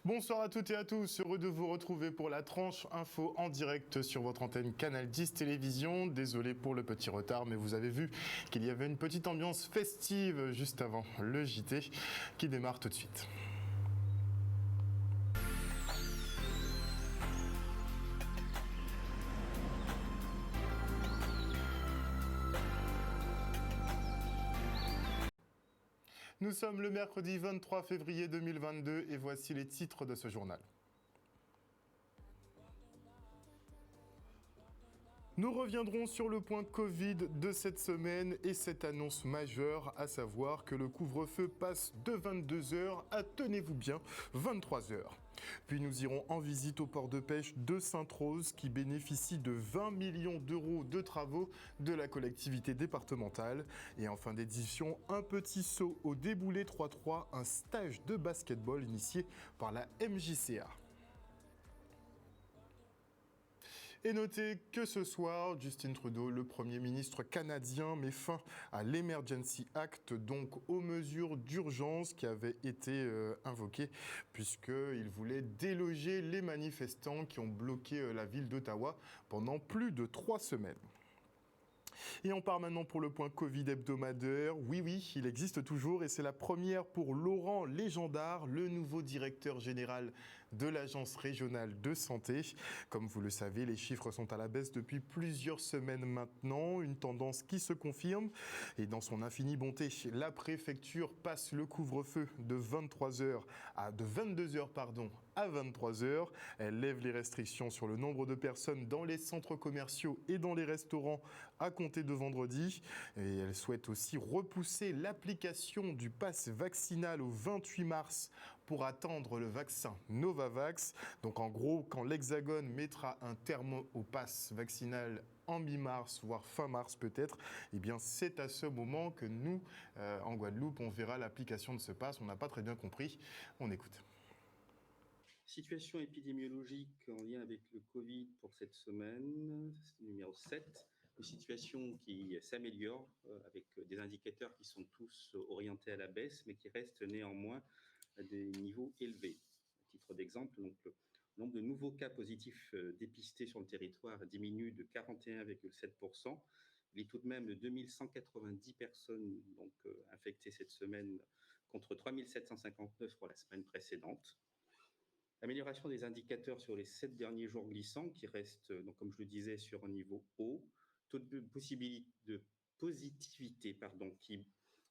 Bonsoir à toutes et à tous, heureux de vous retrouver pour la tranche info en direct sur votre antenne Canal 10 Télévision. Désolé pour le petit retard, mais vous avez vu qu'il y avait une petite ambiance festive juste avant le JT qui démarre tout de suite. Nous sommes le mercredi 23 février 2022 et voici les titres de ce journal. Nous reviendrons sur le point Covid de cette semaine et cette annonce majeure, à savoir que le couvre-feu passe de 22h à, tenez-vous bien, 23h. Puis nous irons en visite au port de pêche de Sainte-Rose qui bénéficie de 20 millions d'euros de travaux de la collectivité départementale. Et en fin d'édition, un petit saut au déboulé 3-3, un stage de basketball initié par la MJCA. Et notez que ce soir, Justin Trudeau, le Premier ministre canadien, met fin à l'Emergency Act, donc aux mesures d'urgence qui avaient été invoquées, puisqu'il voulait déloger les manifestants qui ont bloqué la ville d'Ottawa pendant plus de 3 semaines. Et on part maintenant pour le point Covid hebdomadaire. Oui, il existe toujours et c'est la première pour Laurent Légendard, le nouveau directeur général de l'Agence régionale de santé. Comme vous le savez, les chiffres sont à la baisse depuis plusieurs semaines maintenant, une tendance qui se confirme. Et dans son infinie bonté, la préfecture passe le couvre-feu de 22h à 23h. Elle lève les restrictions sur le nombre de personnes dans les centres commerciaux et dans les restaurants à compter de vendredi. Et elle souhaite aussi repousser l'application du pass vaccinal au 28 mars pour attendre le vaccin Novavax. Donc en gros, quand l'Hexagone mettra un terme au pass vaccinal en mi-mars, voire fin mars peut-être, eh bien c'est à ce moment que nous, en Guadeloupe, on verra l'application de ce pass. On n'a pas très bien compris. On écoute. Situation épidémiologique en lien avec le Covid pour cette semaine, numéro 7. Une situation qui s'améliore avec des indicateurs qui sont tous orientés à la baisse, mais qui restent néanmoins à des niveaux élevés. À titre d'exemple, donc, le nombre de nouveaux cas positifs dépistés sur le territoire diminue de 41,7%. Il est tout de même de 2190 personnes donc, infectées cette semaine contre 3759 pour la semaine précédente. Amélioration des indicateurs sur les 7 derniers jours glissants qui restent, donc, comme je le disais, sur un niveau haut. Taux de positivité qui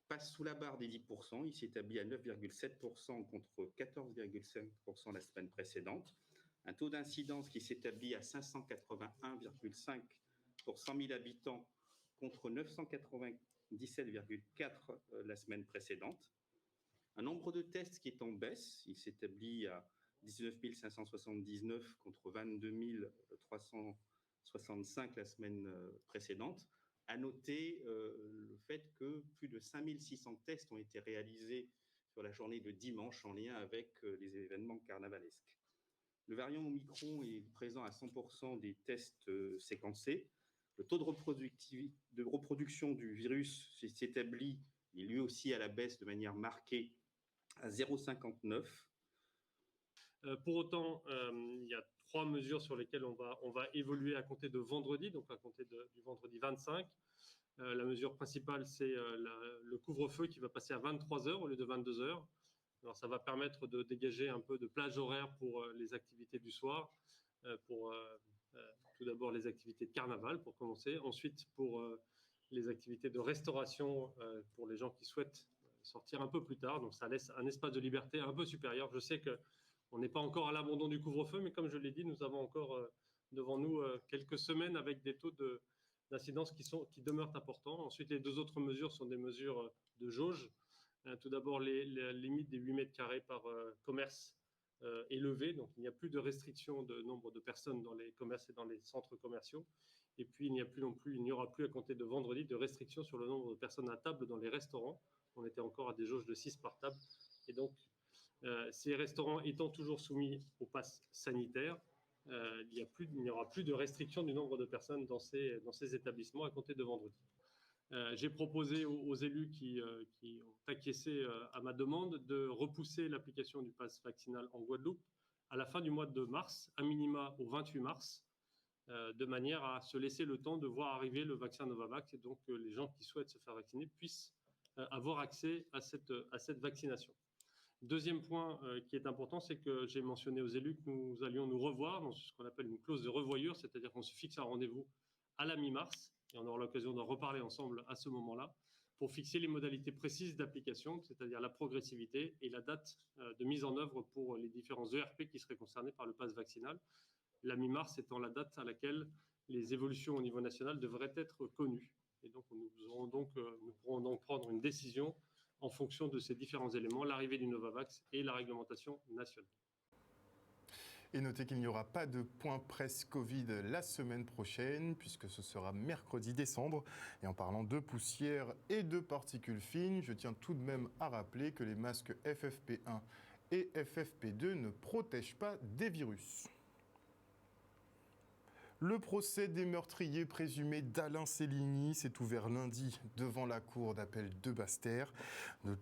passe sous la barre des 10%. Il s'établit à 9,7% contre 14,5% la semaine précédente. Un taux d'incidence qui s'établit à 581,5 pour 100 000 habitants contre 997,4 la semaine précédente. Un nombre de tests qui est en baisse. Il s'établit à 19 579 contre 22 365 la semaine précédente. À noter le fait que plus de 5 600 tests ont été réalisés sur la journée de dimanche en lien avec les événements carnavalesques. Le variant Omicron est présent à 100% des tests séquencés. Le taux de reproduction du virus s'établit, lui aussi à la baisse de manière marquée, à 0,59. Pour autant, il y a 3 mesures sur lesquelles on va évoluer à compter de vendredi, donc à compter du vendredi 25. La mesure principale, c'est le couvre-feu qui va passer à 23h au lieu de 22h. Alors, ça va permettre de dégager un peu de plage horaire pour les activités du soir, pour tout d'abord les activités de carnaval pour commencer, ensuite pour les activités de restauration pour les gens qui souhaitent sortir un peu plus tard. Donc, ça laisse un espace de liberté un peu supérieur. Je sais que on n'est pas encore à l'abandon du couvre-feu, mais comme je l'ai dit, nous avons encore devant nous quelques semaines avec des taux d'incidence qui demeurent importants. Ensuite, les 2 autres mesures sont des mesures de jauge. Tout d'abord, les limites des 8 mètres carrés par commerce est levée. Donc, il n'y a plus de restriction de nombre de personnes dans les commerces et dans les centres commerciaux. Et puis, il n'y aura plus à compter de vendredi de restriction sur le nombre de personnes à table dans les restaurants. On était encore à des jauges de 6 par table. Et donc, ces restaurants étant toujours soumis au pass sanitaire, il n'y aura plus de restriction du nombre de personnes dans ces établissements à compter de vendredi. J'ai proposé aux élus qui ont acquiescé à ma demande de repousser l'application du pass vaccinal en Guadeloupe à la fin du mois de mars, à minima au 28 mars, de manière à se laisser le temps de voir arriver le vaccin Novavax et donc que les gens qui souhaitent se faire vacciner puissent avoir accès à cette vaccination. Deuxième point qui est important, c'est que j'ai mentionné aux élus que nous allions nous revoir dans ce qu'on appelle une clause de revoyure, c'est-à-dire qu'on se fixe un rendez-vous à la mi-mars, et on aura l'occasion d'en reparler ensemble à ce moment-là, pour fixer les modalités précises d'application, c'est-à-dire la progressivité et la date de mise en œuvre pour les différents ERP qui seraient concernés par le pass vaccinal. La mi-mars étant la date à laquelle les évolutions au niveau national devraient être connues. Et donc, nous pourrons donc prendre une décision en fonction de ces différents éléments, l'arrivée du Novavax et la réglementation nationale. Et notez qu'il n'y aura pas de point presse Covid la semaine prochaine, puisque ce sera mercredi décembre. Et en parlant de poussière et de particules fines, je tiens tout de même à rappeler que les masques FFP1 et FFP2 ne protègent pas des virus. Le procès des meurtriers présumés d'Alain Séligny s'est ouvert lundi devant la cour d'appel de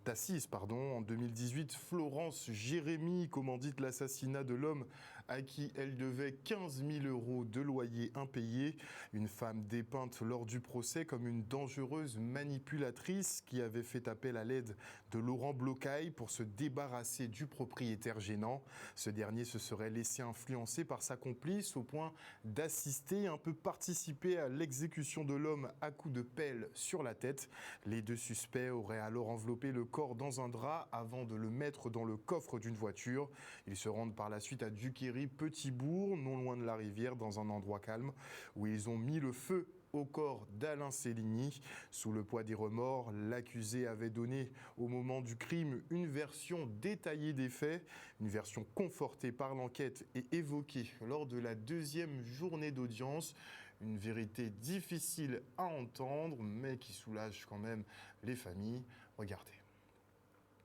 Tassis. En 2018, Florence Jérémy commandite l'assassinat de l'homme à qui elle devait 15 000 € de loyer impayé. Une femme dépeinte lors du procès comme une dangereuse manipulatrice qui avait fait appel à l'aide de Laurent Blocaille pour se débarrasser du propriétaire gênant. Ce dernier se serait laissé influencer par sa complice au point d'assister, un peu participer à l'exécution de l'homme à coups de pelle sur la tête. Les deux suspects auraient alors enveloppé le corps dans un drap avant de le mettre dans le coffre d'une voiture. Ils se rendent par la suite à Duquéry-Petit-Bourg, non loin de la rivière, dans un endroit calme, où ils ont mis le feu au corps d'Alain Séligny. Sous le poids des remords, l'accusé avait donné au moment du crime une version détaillée des faits, une version confortée par l'enquête et évoquée lors de la deuxième journée d'audience. Une vérité difficile à entendre, mais qui soulage quand même les familles. Regardez.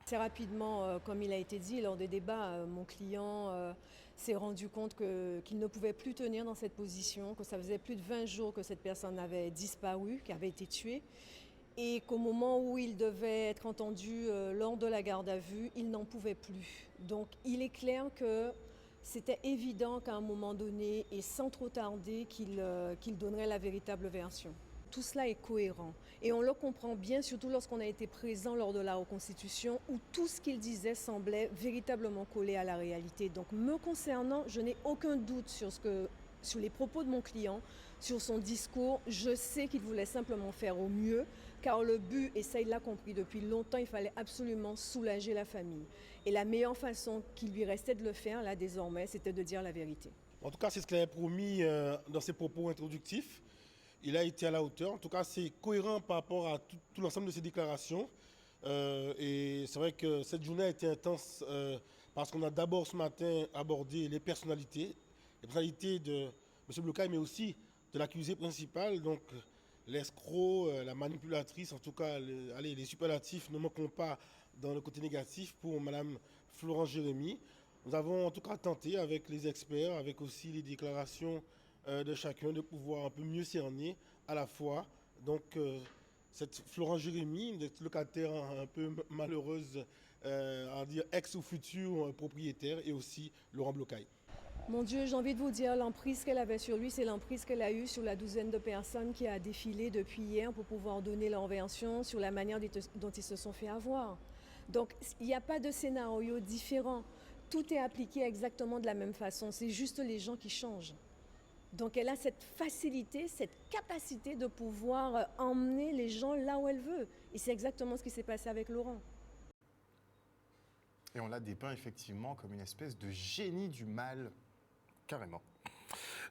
Assez rapidement, comme il a été dit lors des débats, mon client s'est rendu compte qu'il ne pouvait plus tenir dans cette position, que ça faisait plus de 20 jours que cette personne avait disparu, qu'avait été tuée, et qu'au moment où il devait être entendu lors de la garde à vue, il n'en pouvait plus. Donc il est clair que c'était évident qu'à un moment donné, et sans trop tarder, qu'il donnerait la véritable version. Tout cela est cohérent et on le comprend bien, surtout lorsqu'on a été présent lors de la reconstitution où tout ce qu'il disait semblait véritablement collé à la réalité. Donc me concernant, je n'ai aucun doute sur les propos de mon client, sur son discours. Je sais qu'il voulait simplement faire au mieux car le but, et ça il l'a compris depuis longtemps, il fallait absolument soulager la famille. Et la meilleure façon qu'il lui restait de le faire là désormais, c'était de dire la vérité. En tout cas, c'est ce qu'il avait promis dans ses propos introductifs. Il a été à la hauteur. En tout cas, c'est cohérent par rapport à tout l'ensemble de ses déclarations. Et c'est vrai que cette journée a été intense parce qu'on a d'abord ce matin abordé les personnalités de M. Blocaille, mais aussi de l'accusé principal, donc l'escroc, la manipulatrice, en tout cas, les superlatifs ne manqueront pas dans le côté négatif pour Mme Florence Jérémy. Nous avons en tout cas tenté avec les experts, avec aussi les déclarations de chacun, de pouvoir un peu mieux cerner à la fois donc cette Florence Jérémy, locataire un peu malheureuse, à dire ex ou futur propriétaire, et aussi Laurent Blocaille. Mon Dieu, j'ai envie de vous dire, l'emprise qu'elle avait sur lui, c'est l'emprise qu'elle a eue sur la douzaine de personnes qui a défilé depuis hier pour pouvoir donner leur version sur la manière dont ils se sont fait avoir. Donc, il n'y a pas de scénario différent. Tout est appliqué exactement de la même façon. C'est juste les gens qui changent. Donc, elle a cette facilité, cette capacité de pouvoir emmener les gens là où elle veut. Et c'est exactement ce qui s'est passé avec Laurent. Et on l'a dépeint effectivement comme une espèce de génie du mal, carrément.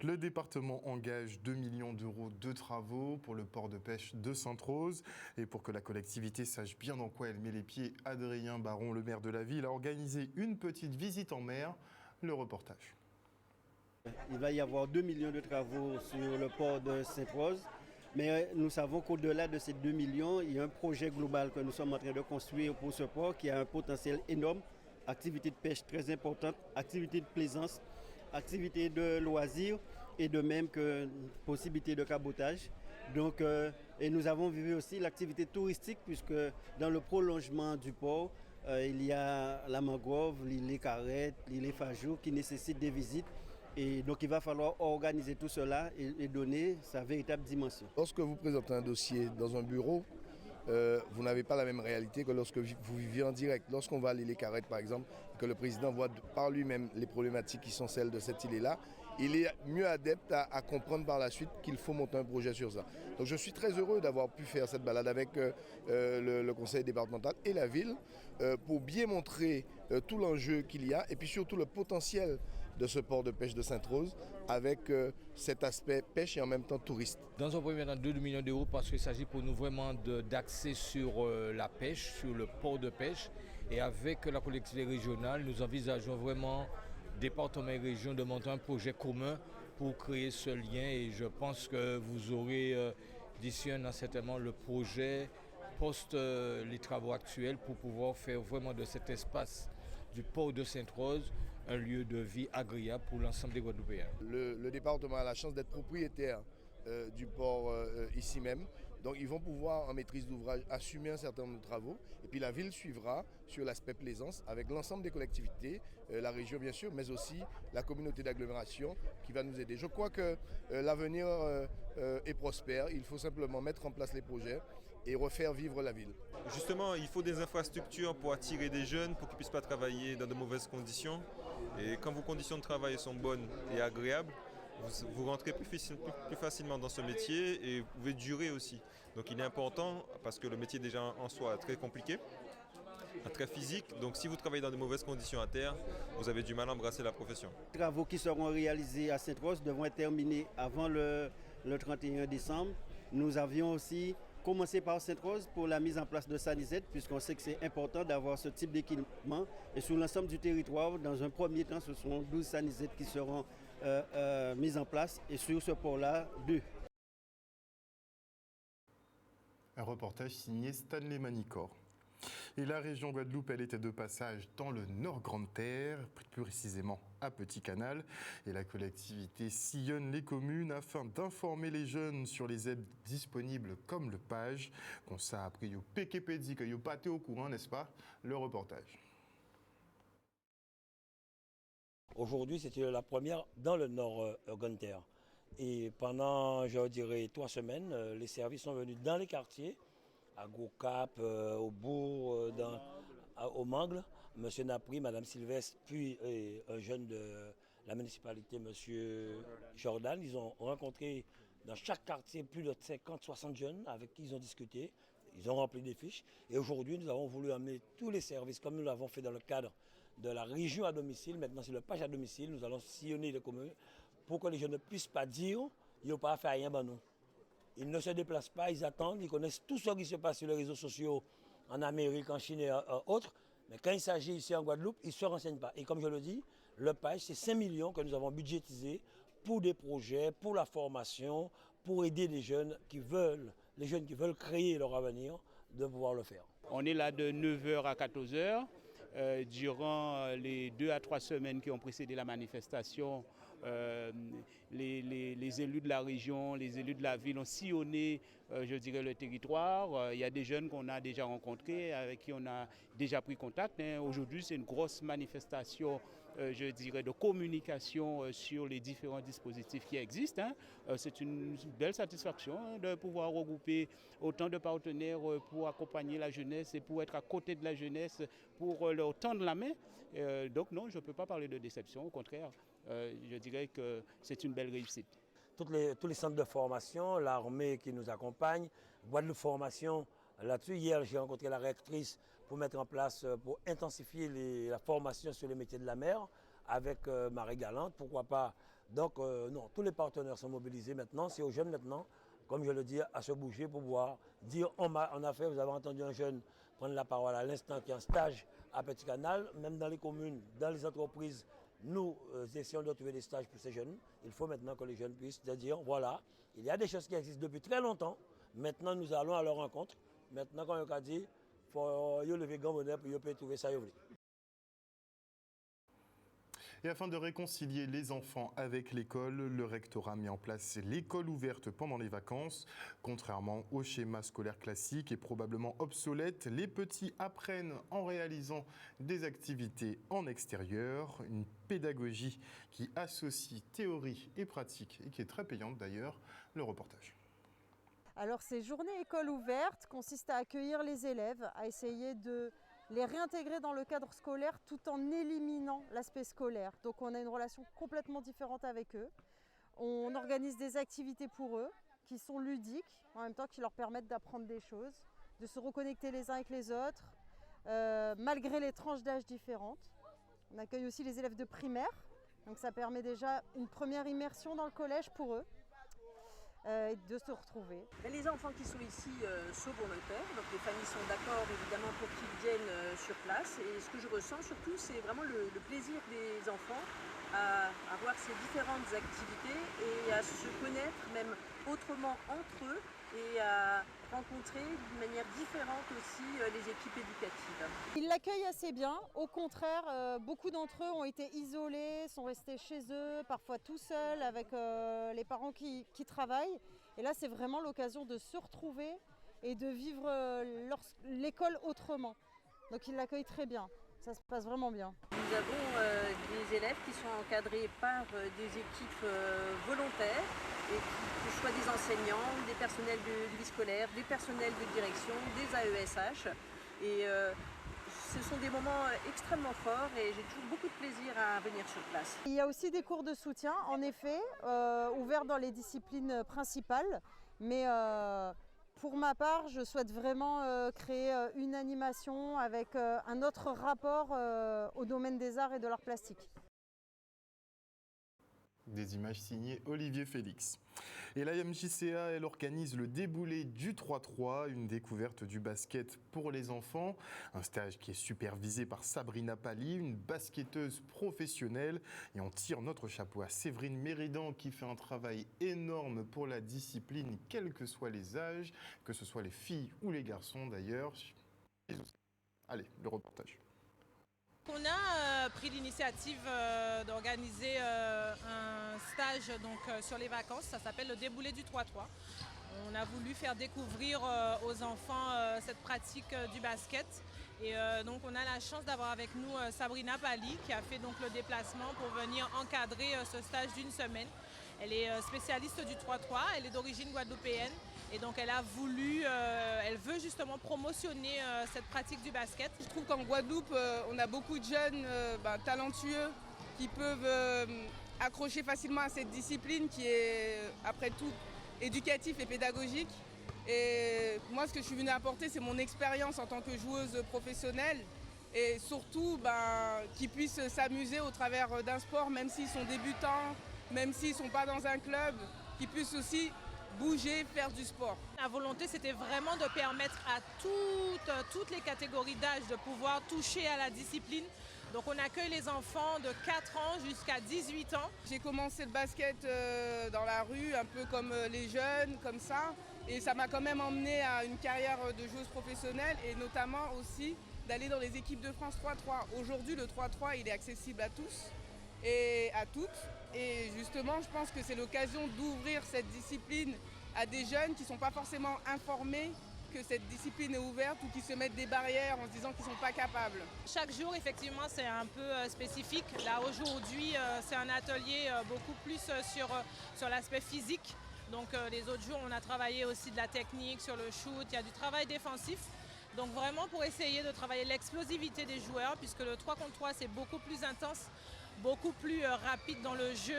Le département engage 2 millions d'euros de travaux pour le port de pêche de Sainte-Rose. Et pour que la collectivité sache bien dans quoi elle met les pieds, Adrien Baron, le maire de la ville, a organisé une petite visite en mer. Le reportage. Il va y avoir 2 millions de travaux sur le port de Sainte-Rose. Mais nous savons qu'au-delà de ces 2 millions, il y a un projet global que nous sommes en train de construire pour ce port qui a un potentiel énorme. Activité de pêche très importante, activité de plaisance, activité de loisirs et de même que possibilité de cabotage. Donc, et nous avons vu aussi l'activité touristique puisque dans le prolongement du port, il y a la mangrove, l'île Carrette, l'île Fajou qui nécessitent des visites. Et donc il va falloir organiser tout cela et donner sa véritable dimension. Lorsque vous présentez un dossier dans un bureau, vous n'avez pas la même réalité que lorsque vous vivez en direct. Lorsqu'on va à l'île Carrette par exemple, et que le président voit par lui-même les problématiques qui sont celles de cette île-là, il est mieux adepte à comprendre par la suite qu'il faut monter un projet sur ça. Donc je suis très heureux d'avoir pu faire cette balade avec le conseil départemental et la ville pour bien montrer tout l'enjeu qu'il y a et puis surtout le potentiel de ce port de pêche de Sainte-Rose avec cet aspect pêche et en même temps touriste. Dans un premier temps, 2 millions d'euros parce qu'il s'agit pour nous vraiment d'axer sur la pêche, sur le port de pêche. Et avec la collectivité régionale, nous envisageons vraiment, département et région, de monter un projet commun pour créer ce lien. Et je pense que vous aurez d'ici un an certainement le projet post les travaux actuels pour pouvoir faire vraiment de cet espace du port de Sainte-Rose un lieu de vie agréable pour l'ensemble des Guadeloupéens. Le département a la chance d'être propriétaire du port ici même. Donc ils vont pouvoir, en maîtrise d'ouvrage, assumer un certain nombre de travaux. Et puis la ville suivra sur l'aspect plaisance avec l'ensemble des collectivités, la région bien sûr, mais aussi la communauté d'agglomération qui va nous aider. Je crois que l'avenir est prospère. Il faut simplement mettre en place les projets et refaire vivre la ville. Justement, il faut des infrastructures pour attirer des jeunes, pour qu'ils ne puissent pas travailler dans de mauvaises conditions. Et quand vos conditions de travail sont bonnes et agréables, vous rentrez plus facilement dans ce métier et vous pouvez durer aussi. Donc il est important, parce que le métier déjà en soi est très compliqué, très physique. Donc si vous travaillez dans de mauvaises conditions à terre, vous avez du mal à embrasser la profession. Les travaux qui seront réalisés à Sainte-Rose devront être terminés avant le 31 décembre. Nous avions aussi commencé par Sainte-Rose pour la mise en place de Sanizet, puisqu'on sait que c'est important d'avoir ce type d'équipement. Et sur l'ensemble du territoire, dans un premier temps, ce seront 12 Sanizet qui seront mises en place. Et sur ce port-là, 2. Un reportage signé Stanley Manicor. Et la région Guadeloupe, elle était de passage dans le Nord Grande-Terre, plus précisément à Petit Canal. Et la collectivité sillonne les communes afin d'informer les jeunes sur les aides disponibles comme le PAGE. Comme ça, après, il y a PKPD, que vous pas au courant, n'est-ce pas? Le reportage. Aujourd'hui, c'était la première dans le Nord Grande-Terre. Et pendant, je dirais, 3 semaines, les services sont venus dans les quartiers, à Gros-Cap, au Bourg, au Mangle. Monsieur Napri, Madame Sylvestre, puis un jeune de la municipalité, Monsieur Jordan. Ils ont rencontré dans chaque quartier plus de 50-60 jeunes avec qui ils ont discuté. Ils ont rempli des fiches. Et aujourd'hui, nous avons voulu amener tous les services, comme nous l'avons fait dans le cadre de la région à domicile. Maintenant, c'est le PAGE à domicile. Nous allons sillonner les communes pour que les jeunes ne puissent pas dire « ils n'ont pas fait rien, ben non ». Ils ne se déplacent pas, ils attendent, ils connaissent tout ce qui se passe sur les réseaux sociaux en Amérique, en Chine et autres. Mais quand il s'agit ici en Guadeloupe, ils ne se renseignent pas. Et comme je le dis, le PAGE, c'est 5 millions que nous avons budgétisés pour des projets, pour la formation, pour aider les jeunes qui veulent créer leur avenir, de pouvoir le faire. On est là de 9h à 14h. Durant les 2 à 3 semaines qui ont précédé la manifestation, les élus de la région, les élus de la ville ont sillonné, je dirais, le territoire. Il y a des jeunes qu'on a déjà rencontrés, avec qui on a déjà pris contact. Aujourd'hui, c'est une grosse manifestation, je dirais, de communication sur les différents dispositifs qui existent. C'est une belle satisfaction de pouvoir regrouper autant de partenaires pour accompagner la jeunesse et pour être à côté de la jeunesse, pour leur tendre la main. Donc non, je ne peux pas parler de déception, au contraire, je dirais que c'est une belle réussite. Tous les centres de formation, l'armée qui nous accompagne, Guadeloupe Formation, là-dessus, hier j'ai rencontré la rectrice pour mettre en place, pour intensifier la formation sur les métiers de la mer avec Marie Galante, pourquoi pas. Donc non, tous les partenaires sont mobilisés maintenant, c'est aux jeunes maintenant, comme je le dis, à se bouger pour pouvoir dire on a fait, vous avez entendu un jeune prendre la parole à l'instant qui est en stage à Petit Canal, même dans les communes, dans les entreprises, nous essayons de trouver des stages pour ces jeunes. Il faut maintenant que les jeunes puissent dire, voilà, il y a des choses qui existent depuis très longtemps, maintenant nous allons à leur rencontre. Maintenant, quand on a dit, il faut lever grand bonheur pour trouver ça. Et afin de réconcilier les enfants avec l'école, le rectorat a mis en place l'école ouverte pendant les vacances. Contrairement au schéma scolaire classique et probablement obsolète, les petits apprennent en réalisant des activités en extérieur, une pédagogie qui associe théorie et pratique et qui est très payante d'ailleurs. Le reportage. Alors ces journées école ouverte consistent à accueillir les élèves, à essayer de les réintégrer dans le cadre scolaire tout en éliminant l'aspect scolaire. Donc on a une relation complètement différente avec eux. On organise des activités pour eux qui sont ludiques, en même temps qui leur permettent d'apprendre des choses, de se reconnecter les uns avec les autres, malgré les tranches d'âge différentes. On accueille aussi les élèves de primaire, donc ça permet déjà une première immersion dans le collège pour eux. De se retrouver. Les enfants qui sont ici sont volontaires, donc les familles sont d'accord évidemment pour qu'ils viennent sur place. Et ce que je ressens surtout, c'est vraiment le plaisir des enfants à voir ces différentes activités et à se connaître même autrement entre eux et à rencontrer d'une manière différente aussi les équipes éducatives. Ils l'accueillent assez bien. Au contraire, beaucoup d'entre eux ont été isolés, sont restés chez eux, parfois tout seuls avec les parents qui travaillent. Et là, c'est vraiment l'occasion de se retrouver et de vivre l'école autrement. Donc ils l'accueillent très bien. Ça se passe vraiment bien. Nous avons des élèves qui sont encadrés par des équipes volontaires et que ce soit des enseignants, des personnels de vie scolaire, des personnels de direction, des AESH. Et ce sont des moments extrêmement forts et j'ai toujours beaucoup de plaisir à venir sur place. Il y a aussi des cours de soutien, en effet, ouverts dans les disciplines principales. Mais pour ma part, je souhaite vraiment créer une animation avec un autre rapport au domaine des arts et de l'art plastique. Des images signées Olivier Félix. Et la MJCA, elle organise le déboulé du 3-3, une découverte du basket pour les enfants. Un stage qui est supervisé par Sabrina Pali, une basketteuse professionnelle. Et on tire notre chapeau à Séverine Méridan qui fait un travail énorme pour la discipline, quels que soient les âges, que ce soit les filles ou les garçons d'ailleurs. Allez, le reportage. On a pris l'initiative d'organiser un stage sur les vacances, ça s'appelle le déboulé du 3-3. On a voulu faire découvrir aux enfants cette pratique du basket. Et donc on a la chance d'avoir avec nous Sabrina Pali qui a fait donc le déplacement pour venir encadrer ce stage d'une semaine. Elle est spécialiste du 3-3, elle est d'origine guadeloupéenne. Et donc elle a voulu, elle veut justement promotionner cette pratique du basket. Je trouve qu'en Guadeloupe, on a beaucoup de jeunes talentueux qui peuvent accrocher facilement à cette discipline qui est, après tout, éducative et pédagogique. Et moi, ce que je suis venue apporter, c'est mon expérience en tant que joueuse professionnelle. Et surtout, qu'ils puissent s'amuser au travers d'un sport, même s'ils sont débutants, même s'ils ne sont pas dans un club, qu'ils puissent aussi bouger, faire du sport. La volonté, c'était vraiment de permettre à toutes les catégories d'âge de pouvoir toucher à la discipline. Donc on accueille les enfants de 4 ans jusqu'à 18 ans. J'ai commencé le basket dans la rue, un peu comme les jeunes, comme ça. Et ça m'a quand même emmené à une carrière de joueuse professionnelle et notamment aussi d'aller dans les équipes de France 3-3. Aujourd'hui, le 3-3, il est accessible à tous et à toutes. Et justement, je pense que c'est l'occasion d'ouvrir cette discipline à des jeunes qui ne sont pas forcément informés que cette discipline est ouverte ou qui se mettent des barrières en se disant qu'ils ne sont pas capables. Chaque jour, effectivement, c'est un peu spécifique. Là, aujourd'hui, c'est un atelier beaucoup plus sur l'aspect physique. Donc, les autres jours, on a travaillé aussi de la technique, sur le shoot, il y a du travail défensif. Donc, vraiment pour essayer de travailler l'explosivité des joueurs, puisque le 3 contre 3, c'est beaucoup plus intense, beaucoup plus rapide dans le jeu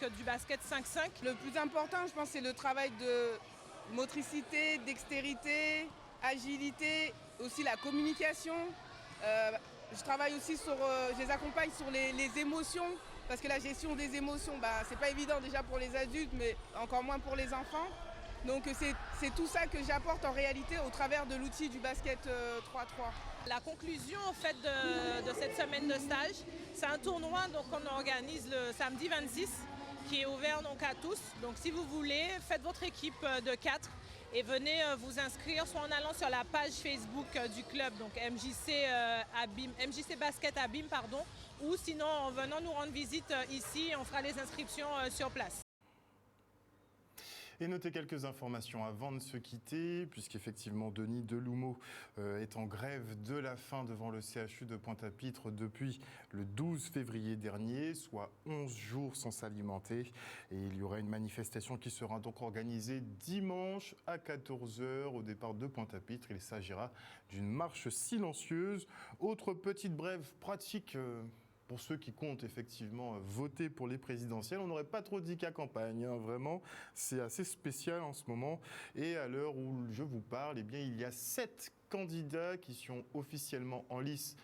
que du basket 5-5. Le plus important, je pense, c'est le travail de motricité, dextérité, agilité, aussi la communication. Je travaille aussi je les accompagne sur les émotions, parce que la gestion des émotions, c'est pas évident déjà pour les adultes, mais encore moins pour les enfants. Donc c'est tout ça que j'apporte en réalité au travers de l'outil du basket 3-3. La conclusion en fait de cette semaine de stage, c'est un tournoi qu'on organise le samedi 26 qui est ouvert donc à tous. Donc si vous voulez, faites votre équipe de 4 et venez vous inscrire soit en allant sur la page Facebook du club, donc MJC Basket Abîme, ou sinon en venant nous rendre visite ici, on fera les inscriptions sur place. Et notez quelques informations avant de se quitter, puisqu'effectivement Denis Delumeau est en grève de la faim devant le CHU de Pointe-à-Pitre depuis le 12 février dernier, soit 11 jours sans s'alimenter. Et il y aura une manifestation qui sera donc organisée dimanche à 14h au départ de Pointe-à-Pitre. Il s'agira d'une marche silencieuse. Autre petite brève pratique. Pour ceux qui comptent effectivement voter pour les présidentielles, on n'aurait pas trop dit qu'à campagne, hein, vraiment, c'est assez spécial en ce moment. Et à l'heure où je vous parle, eh bien, il y a 7 candidats qui sont officiellement en lice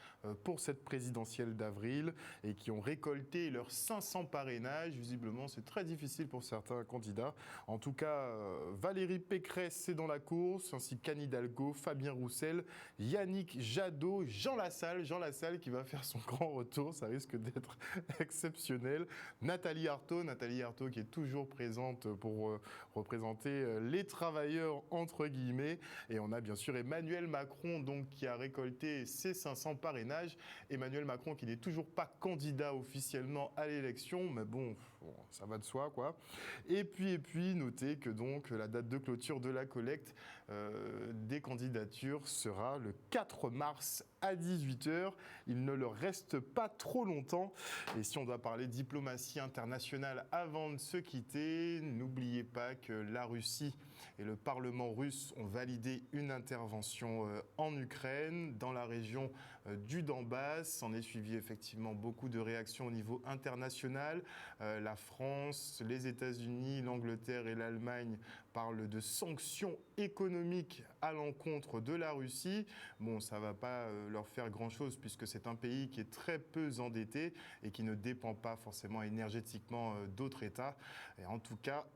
pour cette présidentielle d'avril et qui ont récolté leurs 500 parrainages. Visiblement, c'est très difficile pour certains candidats. En tout cas, Valérie Pécresse, c'est dans la course, ainsi qu'Anne Hidalgo, Fabien Roussel, Yannick Jadot, Jean Lassalle qui va faire son grand retour, ça risque d'être exceptionnel. Nathalie Arthaud qui est toujours présente pour représenter les travailleurs, entre guillemets. Et on a bien sûr Emmanuel Macron, donc, qui a récolté ses 500 parrainages. Emmanuel Macron qui n'est toujours pas candidat officiellement à l'élection, mais bon, ça va de soi, quoi. Et puis, notez que donc la date de clôture de la collecte des candidatures sera le 4 mars à 18h. Il ne leur reste pas trop longtemps. Et si on doit parler diplomatie internationale avant de se quitter, n'oubliez pas que la Russie et le Parlement russe ont validé une intervention en Ukraine, dans la région du Donbass. S'en est suivi effectivement beaucoup de réactions au niveau international. La France, les États-Unis, l'Angleterre et l'Allemagne parlent de sanctions économiques à l'encontre de la Russie. Bon, ça ne va pas leur faire grand-chose puisque c'est un pays qui est très peu endetté et qui ne dépend pas forcément énergétiquement d'autres États. Et en tout cas,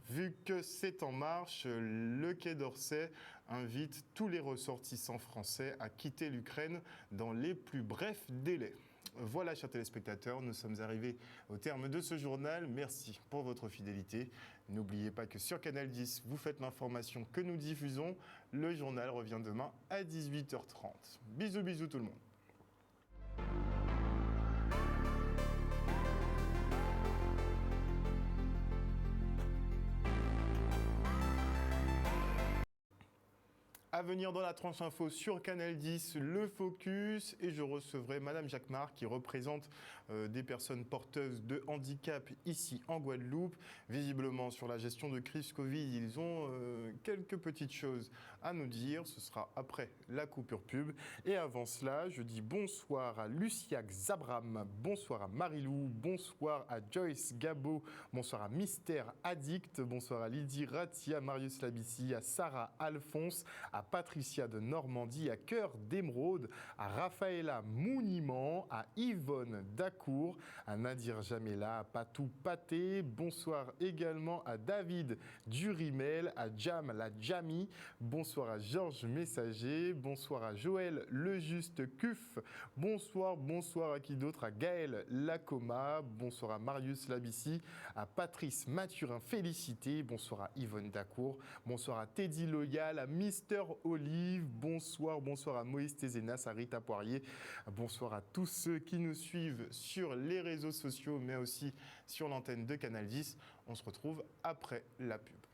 vu que c'est en marche, le Quai d'Orsay invite tous les ressortissants français à quitter l'Ukraine dans les plus brefs délais. Voilà, chers téléspectateurs, nous sommes arrivés au terme de ce journal. Merci pour votre fidélité. N'oubliez pas que sur Canal 10, vous faites l'information que nous diffusons. Le journal revient demain à 18h30. Bisous tout le monde. À venir dans la tranche info sur Canal 10, le focus, et je recevrai Madame Jacquemart qui représente des personnes porteuses de handicap ici en Guadeloupe. Visiblement sur la gestion de crise Covid, ils ont quelques petites choses à nous dire. Ce sera après la coupure pub. Et avant cela, je dis bonsoir à Luciac Zabram, bonsoir à Marilou, bonsoir à Joyce Gabo, bonsoir à Mystère Addict, bonsoir à Lydie Ratia, Marius Labissi, à Sarah Alphonse, à Patricia de Normandie, à Cœur d'Émeraude, à Raphaëla Mouniment, à Yvonne Dacour, à Nadir Jamela, à Patou Paté. Bonsoir également à David Durimel, à Jam la Jami. Bonsoir à Georges Messager. Bonsoir à Joël Le Juste Cuf. Bonsoir à qui d'autre? À Gaël Lacoma. Bonsoir à Marius Labissi, à Patrice Mathurin Félicité. Bonsoir à Yvonne Dacour. Bonsoir à Teddy Loyal, à Mister Olive. Bonsoir à Moïse Tézénas, à Rita Poirier. Bonsoir à tous ceux qui nous suivent sur les réseaux sociaux, mais aussi sur l'antenne de Canal 10. On se retrouve après la pub.